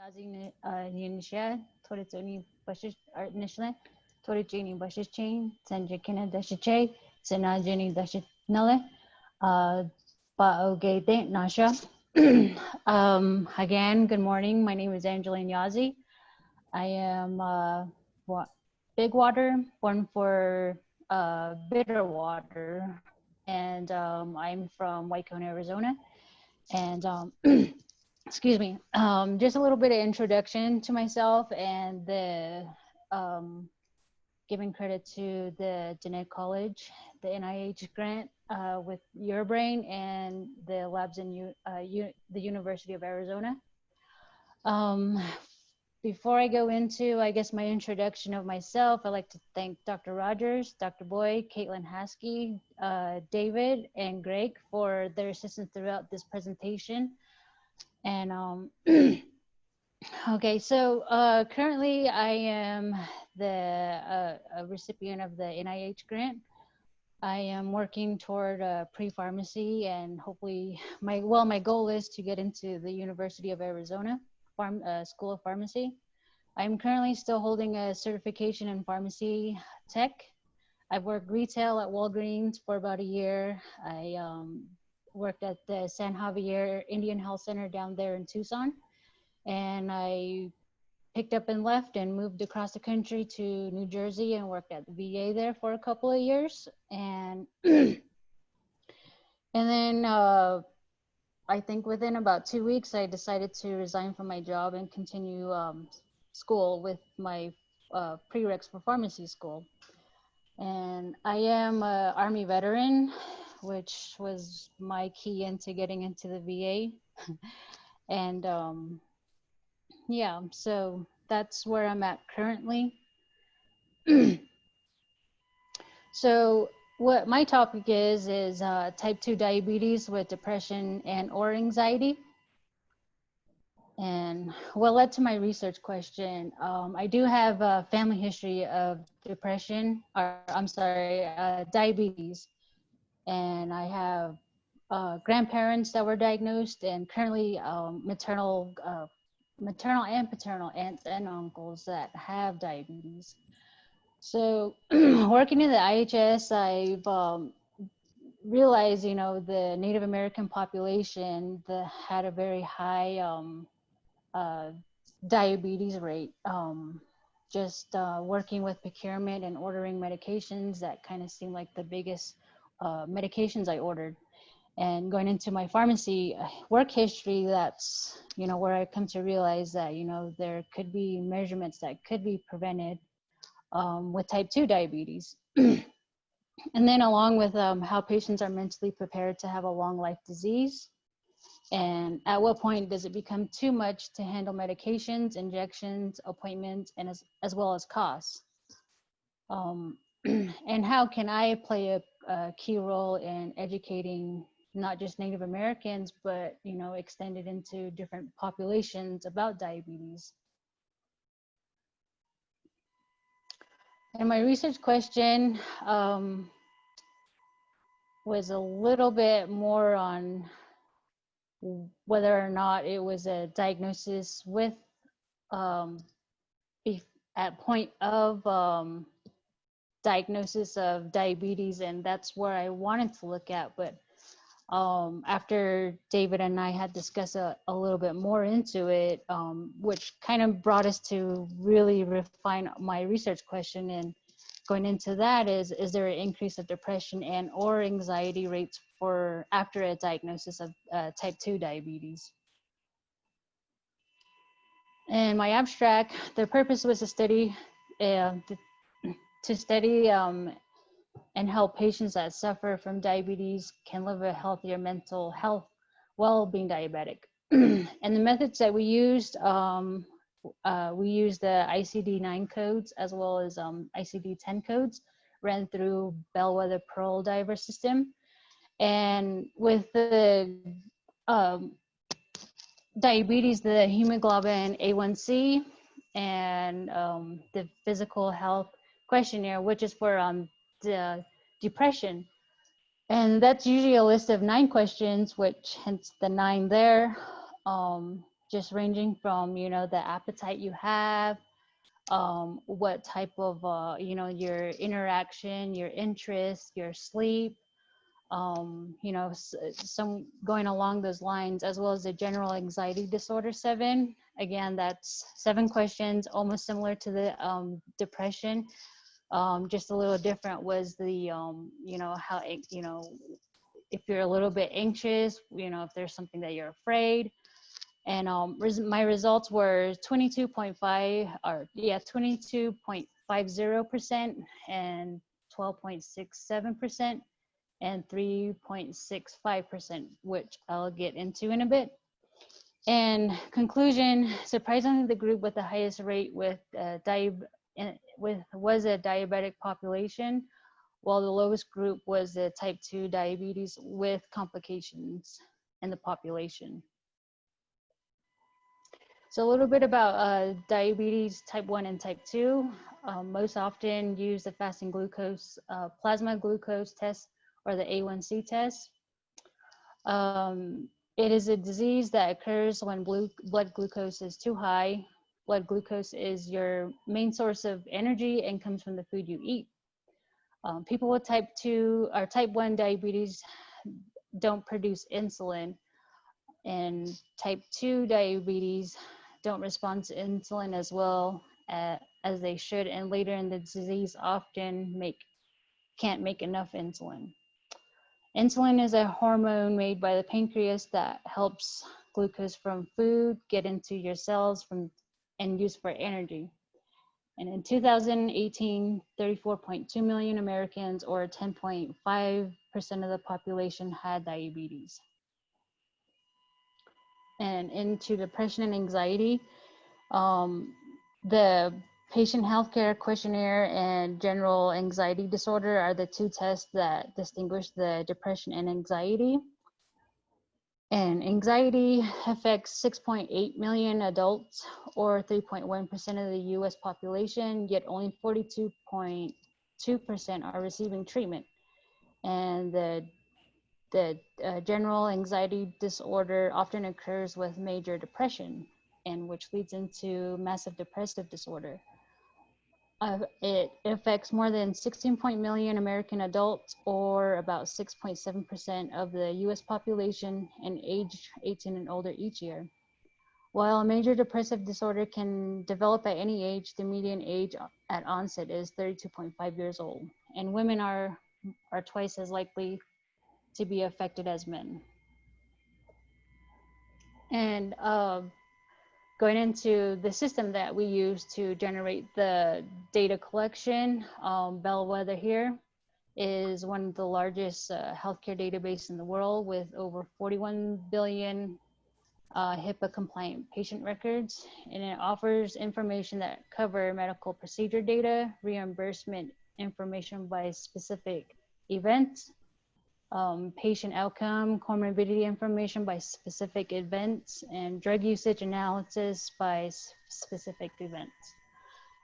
Yazzie Nisha, Toritoni Bashish Nishle, Torijini Bashish Chain, Sanjakina Dashiche, Sanajini Dashinale, Baogate Nasha. Again, good morning. My name is Angelene Yazzie. I am big water, born for bitter water, and I'm from Waikona, Arizona. And excuse me, just a little bit of introduction to myself and the giving credit to the Diné College, the NIH grant with URBrain and the labs in the University of Arizona. Um, Before I go into, I guess, my introduction of myself, I'd like to thank Dr. Rogers, Dr. Boyd, Caitlin Haskey, David, and Greg for their assistance throughout this presentation. And okay, so currently I am the recipient of the NIH grant. I am working toward pre-pharmacy, and hopefully my goal is to get into the University of Arizona School of Pharmacy. I'm currently still holding a certification in pharmacy tech. I've worked retail at Walgreens for about a year. I worked at the San Javier Indian Health Center down there in Tucson. And I picked up and left and moved across the country to New Jersey and worked at the VA there for a couple of years. And and then I think within about 2 weeks, I decided to resign from my job and continue school with my prereqs for pharmacy school. And I am an Army veteran, which was my key into getting into the VA. And yeah, so that's where I'm at currently. So what my topic is type 2 diabetes with depression and or anxiety. And what led to my research question, I do have a family history of depression, or I'm sorry, diabetes. And I have grandparents that were diagnosed, and currently maternal and paternal aunts and uncles that have diabetes. So working in the IHS, I've realized, you know, the Native American population that had a very high diabetes rate. Just working with procurement and ordering medications, that kind of seemed like the biggest medications I ordered. And going into my pharmacy work history, that's, you know, where I come to realize that, you know, there could be measurements that could be prevented with type 2 diabetes. And then along with how patients are mentally prepared to have a long life disease, and at what point does it become too much to handle medications, injections, appointments, and as well as costs. And how can I play a key role in educating not just Native Americans, but, you know, extended into different populations about diabetes. And my research question was a little bit more on whether or not it was a diagnosis with at point of diagnosis of diabetes, and that's where I wanted to look at. But after David and I had discussed a little bit more into it, which kind of brought us to really refine my research question. And going into that is there an increase of depression and or anxiety rates for after a diagnosis of type 2 diabetes? And my abstract, the purpose was to study and help patients that suffer from diabetes can live a healthier mental health while being diabetic. And the methods that we used the ICD-9 codes as well as ICD-10 codes, ran through Bellwether Pearl Diver system. And with the diabetes, the hemoglobin A1C, and the physical health questionnaire, which is for the depression. And that's usually a list of 9 questions, which hence the 9 there. just ranging from, you know, the appetite you have, what type of, you know, your interaction, your interest, your sleep, you know, some going along those lines, as well as the general anxiety disorder 7. Again, that's 7 questions, almost similar to the depression. Just a little different was the, you know, how, you know, if you're a little bit anxious, you know, if there's something that you're afraid. And my results were 22.5, or yeah, 22.50% and 12.67% and 3.65%, which I'll get into in a bit. And conclusion, surprisingly, the group with the highest rate was a diabetic population, while the lowest group was the type 2 diabetes with complications in the population. So a little bit about diabetes type 1 and type 2. Most often use the fasting glucose, plasma glucose test, or the A1C test. It is a disease that occurs when blood glucose is too high. Blood glucose is your main source of energy and comes from the food you eat. People with type 2 or type 1 diabetes don't produce insulin, and type 2 diabetes don't respond to insulin as well as they should, and later in the disease often can't make enough insulin. Insulin is a hormone made by the pancreas that helps glucose from food get into your cells and used for energy. And in 2018, 34.2 million Americans, or 10.5% of the population, had diabetes. And into depression and anxiety, the patient healthcare questionnaire and general anxiety disorder are the 2 tests that distinguish the depression and anxiety. And anxiety affects 6.8 million adults, or 3.1% of the US population, yet only 42.2% are receiving treatment. And the general anxiety disorder often occurs with major depression, and which leads into massive depressive disorder. It affects more than 16 million American adults, or about 6.7% of the US population, and age 18 and older each year. While a major depressive disorder can develop at any age, the median age at onset is 32.5 years old, and women are twice as likely to be affected as men. And going into the system that we use to generate the data collection, Bellwether here is one of the largest healthcare database in the world, with over 41 billion HIPAA compliant patient records, and it offers information that cover medical procedure data, reimbursement information by specific events, patient outcome, comorbidity information by specific events, and drug usage analysis by specific events.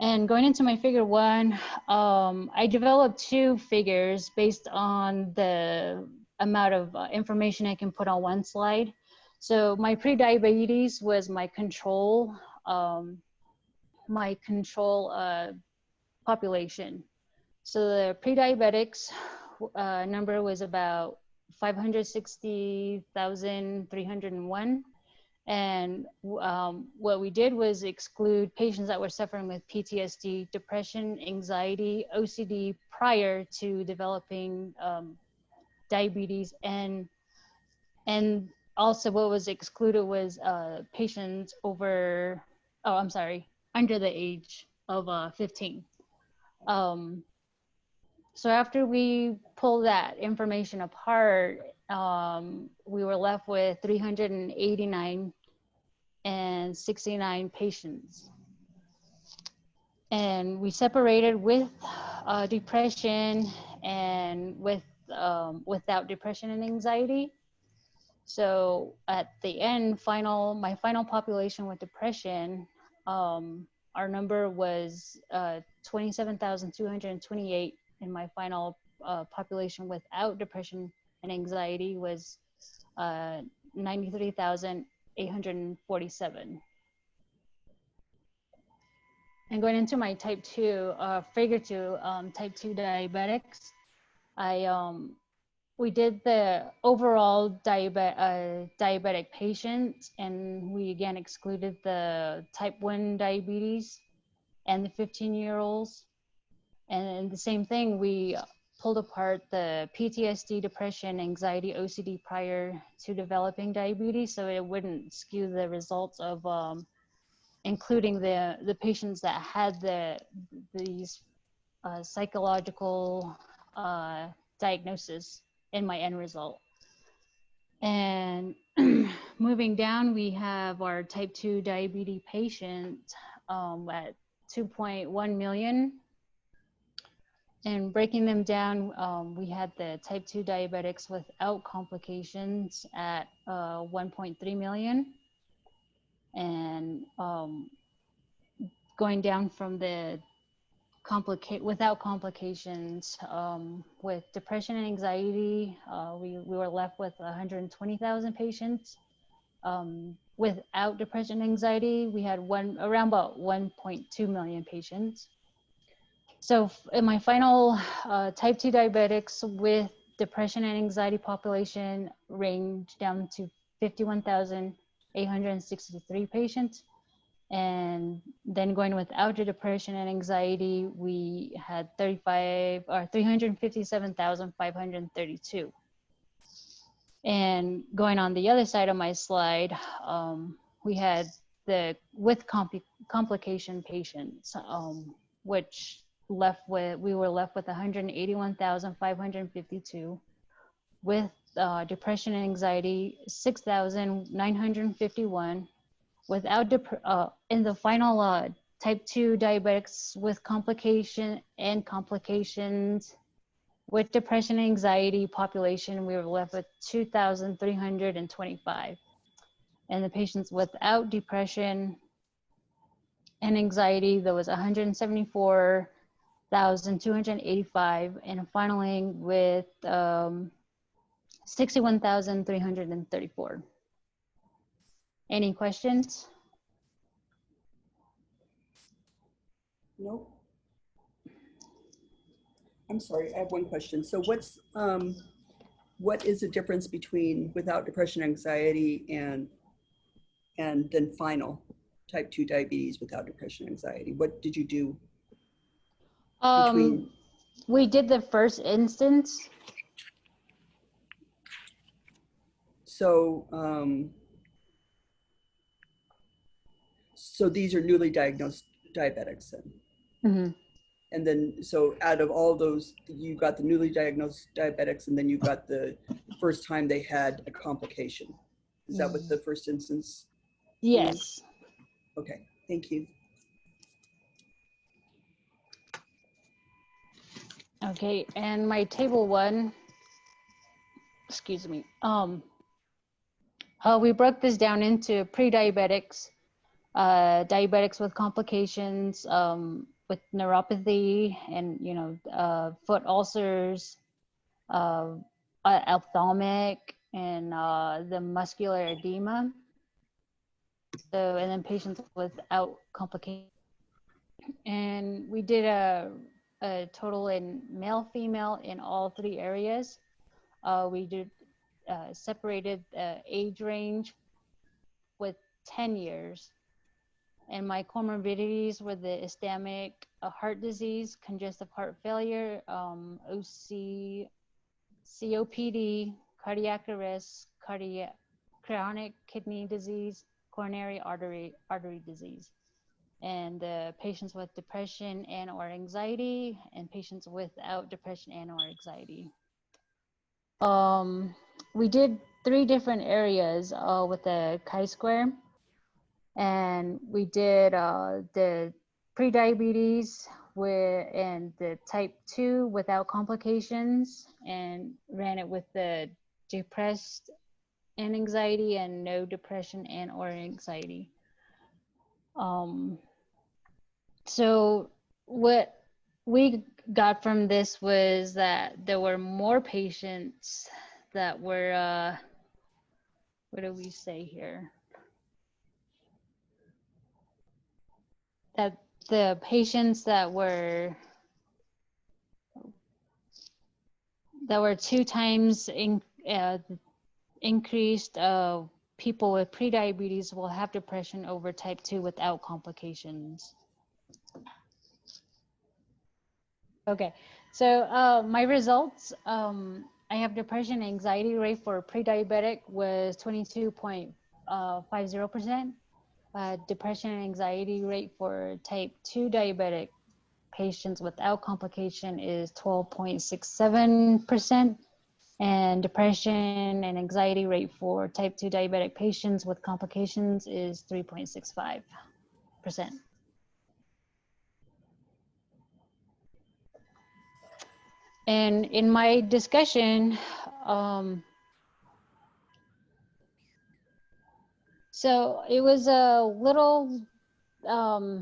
And going into my figure 1, I developed 2 figures based on the amount of information I can put on one slide. So my pre-diabetes was my control population. So the pre-diabetics number was about 560,301. And what we did was exclude patients that were suffering with PTSD, depression, anxiety, OCD prior to developing diabetes. And also what was excluded was patients under the age of 15. So after we pull that information apart, we were left with 389 and 69 patients. And we separated with depression and without depression and anxiety. So at the end, my final population with depression, our number was 27,228, and my final population without depression and anxiety was 93,800. 847. And going into my type 2, figure 2, type 2 diabetics, we did the overall diabetic patient, and we again excluded the type 1 diabetes and the 15-year-olds. And the same thing, we pulled apart the PTSD, depression, anxiety, OCD prior to developing diabetes, so it wouldn't skew the results of including the patients that had these psychological diagnosis in my end result. And moving down, we have our type 2 diabetes patient at 2.1 million. And breaking them down, we had the type 2 diabetics without complications at 1.3 million. And going down from the without complications, with depression and anxiety, we were left with 120,000 patients. Without depression and anxiety, we had around about 1.2 million patients. So in my final type 2 diabetics with depression and anxiety population ranged down to 51,863 patients. And then going without the depression and anxiety, we had 357,532. And going on the other side of my slide, we had the with complication patients, which we were left with 181,552. With depression and anxiety, 6,951. Without in the final type 2 diabetics with complications with depression and anxiety population, we were left with 2,325. And the patients without depression and anxiety, there was 174,285, and finally with 61,334. Any questions? Nope. I'm sorry, I have one question. So what is the difference between without depression, anxiety, and then final type 2 diabetes without depression, anxiety? What did you do between? We did the first instance. So, so these are newly diagnosed diabetics then? Mm-hmm. And then, so out of all those, you got the newly diagnosed diabetics, and then you got the first time they had a complication. Is that what the first instance Yes. means? Okay, thank you. Okay, and my table 1, excuse me, we broke this down into pre-diabetics, diabetics with complications, with neuropathy and, foot ulcers, ophthalmic, and the muscular edema. So, and then patients without complications. And we did a total in male, female in all 3 areas. We did separated age range with 10 years. And my comorbidities were the ischemic heart disease, congestive heart failure, COPD, cardiac arrest, chronic kidney disease, coronary artery disease, and patients with depression and or anxiety, and patients without depression and or anxiety. We did 3 different areas with the chi-square, and we did the pre-diabetes and the type 2 without complications, and ran it with the depressed and anxiety and no depression and or anxiety. So what we got from this was that there were more patients that were, what do we say here? that the patients that were 2 times increased people with prediabetes will have depression over type 2 without complications. Okay, so my results, I have depression anxiety rate for pre-diabetic was 22.50%. Depression and anxiety rate for type 2 diabetic patients without complication is 12.67%. And depression and anxiety rate for type 2 diabetic patients with complications is 3.65%. And in my discussion, so it was a little, I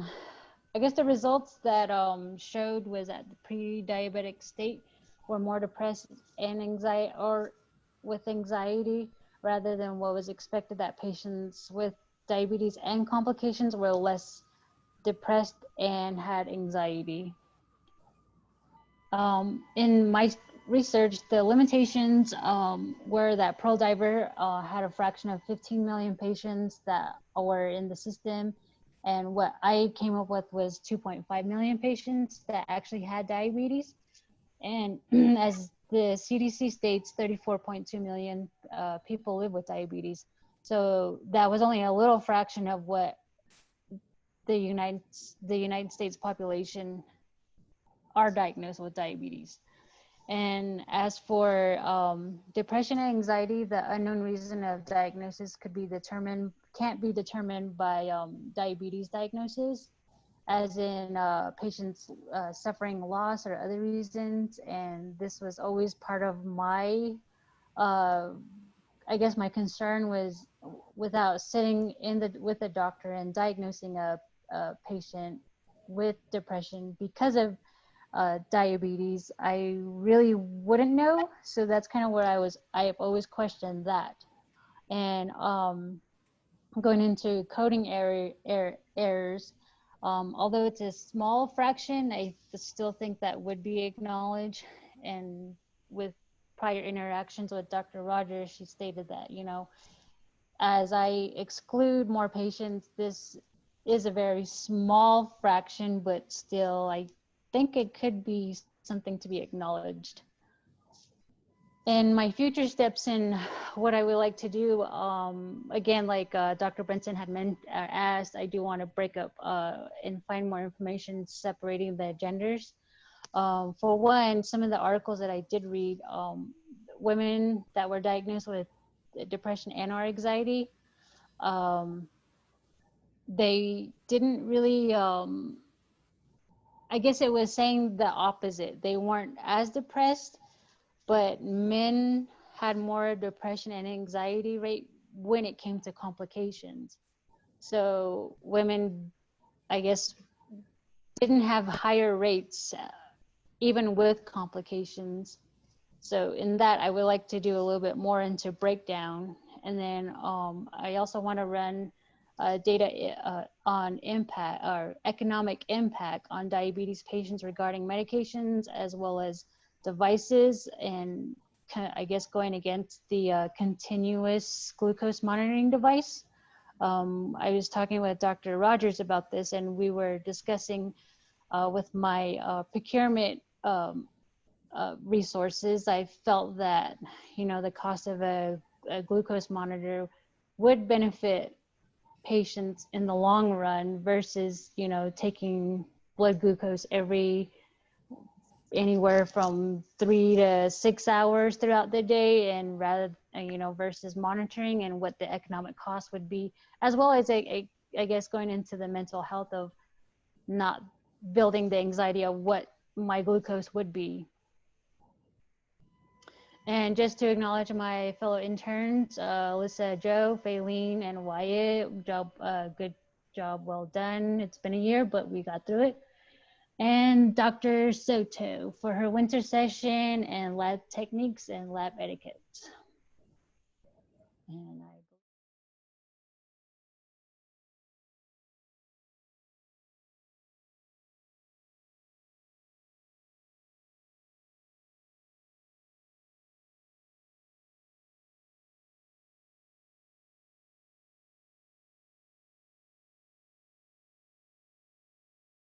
guess the results that showed was that the pre-diabetic state were more depressed and anxiety, or with anxiety, rather than what was expected, that patients with diabetes and complications were less depressed and had anxiety. In my research, the limitations were that Pearl Diver had a fraction of 15 million patients that were in the system. And what I came up with was 2.5 million patients that actually had diabetes. And as the CDC states, 34.2 million people live with diabetes. So that was only a little fraction of what the United States population are diagnosed with diabetes. And as for depression and anxiety, the unknown reason of diagnosis can't be determined by diabetes diagnosis, as in patients suffering loss or other reasons. And this was always part of my, I guess my concern was, without sitting with a doctor and diagnosing a patient with depression because of diabetes, I really wouldn't know. So that's kind of where I've always questioned that. And going into coding errors, although it's a small fraction, I still think that would be acknowledged. And with prior interactions with Dr. Rogers, she stated that, you know, as I exclude more patients, this is a very small fraction, but still, I think it could be something to be acknowledged. And my future steps in what I would like to do, again, like Dr. Benson had asked, I do want to break up and find more information separating the genders. For one, some of the articles that I did read, women that were diagnosed with depression and or anxiety, they didn't really, I guess it was saying the opposite. They weren't as depressed, but men had more depression and anxiety rate when it came to complications. So women, I guess, didn't have higher rates even with complications. So in that, I would like to do a little bit more into breakdown. And then I also want to run data on impact or economic impact on diabetes patients regarding medications as well as devices, and I guess going against the continuous glucose monitoring device. I was talking with Dr. Rogers about this, and we were discussing with my procurement resources. I felt that, you know, the cost of a glucose monitor would benefit patients in the long run versus, you know, taking blood glucose anywhere from 3 to 6 hours throughout the day, and rather, you know, versus monitoring, and what the economic cost would be, as well as I guess going into the mental health of not building the anxiety of what my glucose would be. And just to acknowledge my fellow interns, Alyssa, Joe, Faylene, and Wyatt, good job, well done. It's been a year, but we got through it. And Dr. Soto for her winter session and lab techniques and lab etiquette.